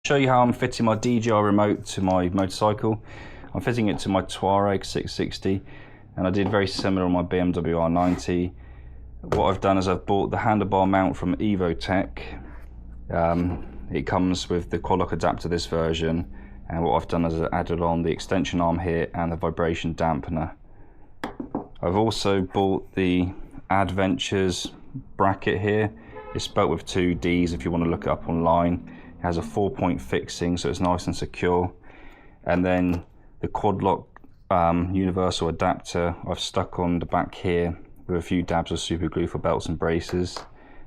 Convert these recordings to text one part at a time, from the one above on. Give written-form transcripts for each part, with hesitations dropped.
show you how I'm fitting my DJI remote to my motorcycle. I'm fitting it to my Tuareg 660, and I did very similar on my BMW R90. What I've done is I've bought the handlebar mount from Evotech. It comes with the Quadlock adapter, this version, and what I've done is I've added on the extension arm here and the vibration dampener. I've also bought the Adventures bracket here. It's spelt with 2 Ds if you want to look it up online. It has a 4-point fixing, so it's nice and secure. And then the Quadlock universal adapter I've stuck on the back here with a few dabs of super glue for belts and braces.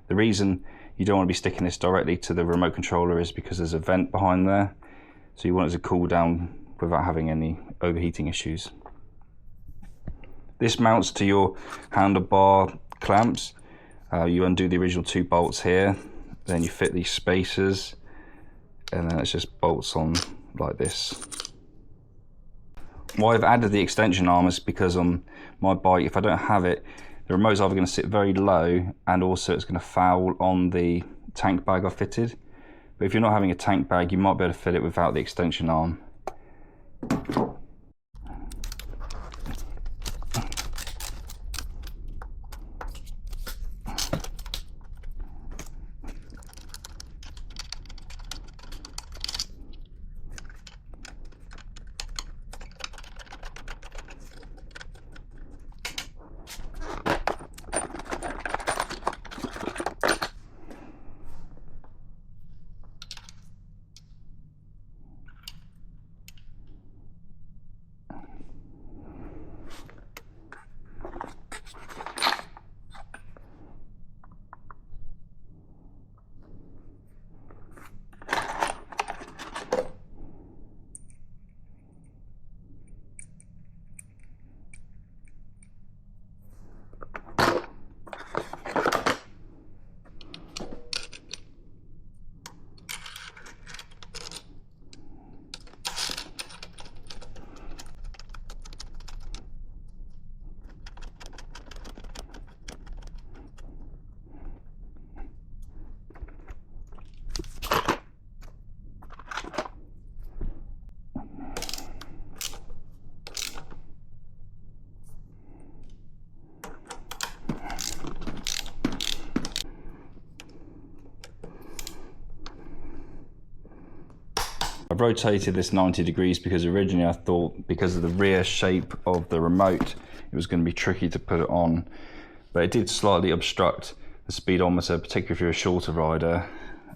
The reason you don't want to be sticking this directly to the remote controller is because there's a vent behind there, so you want it to cool down without having any overheating issues. This mounts to your handlebar clamps. You undo the original 2 bolts here, then you fit these spacers, and then it's just bolts on like this. Why I've added the extension arm is because on my bike, if I don't have it, the remote's either going to sit very low, and also it's going to foul on the tank bag I fitted. But if you're not having a tank bag, you might be able to fit it without the extension arm. I've rotated this 90 degrees because originally I thought, because of the rear shape of the remote, it was going to be tricky to put it on, but it did slightly obstruct the speedometer, particularly if you're a shorter rider,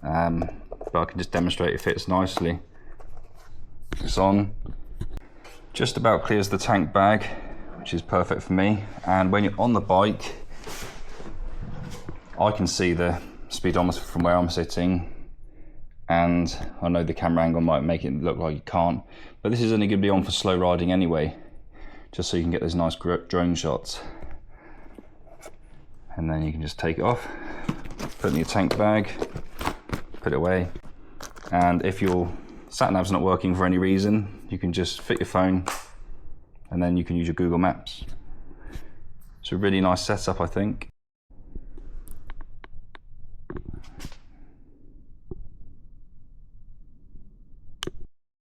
but I can just demonstrate it fits nicely. It's on, just about clears the tank bag, which is perfect for me, and when you're on the bike I can see the speedometer from where I'm sitting, and I know the camera angle might make it look like you can't, but this is only going to be on for slow riding anyway, just so you can get those nice drone shots. And then you can just take it off, put it in your tank bag, put it away, and if your sat-nav's not working for any reason, you can just fit your phone and then you can use your Google Maps. It's a really nice setup, I think.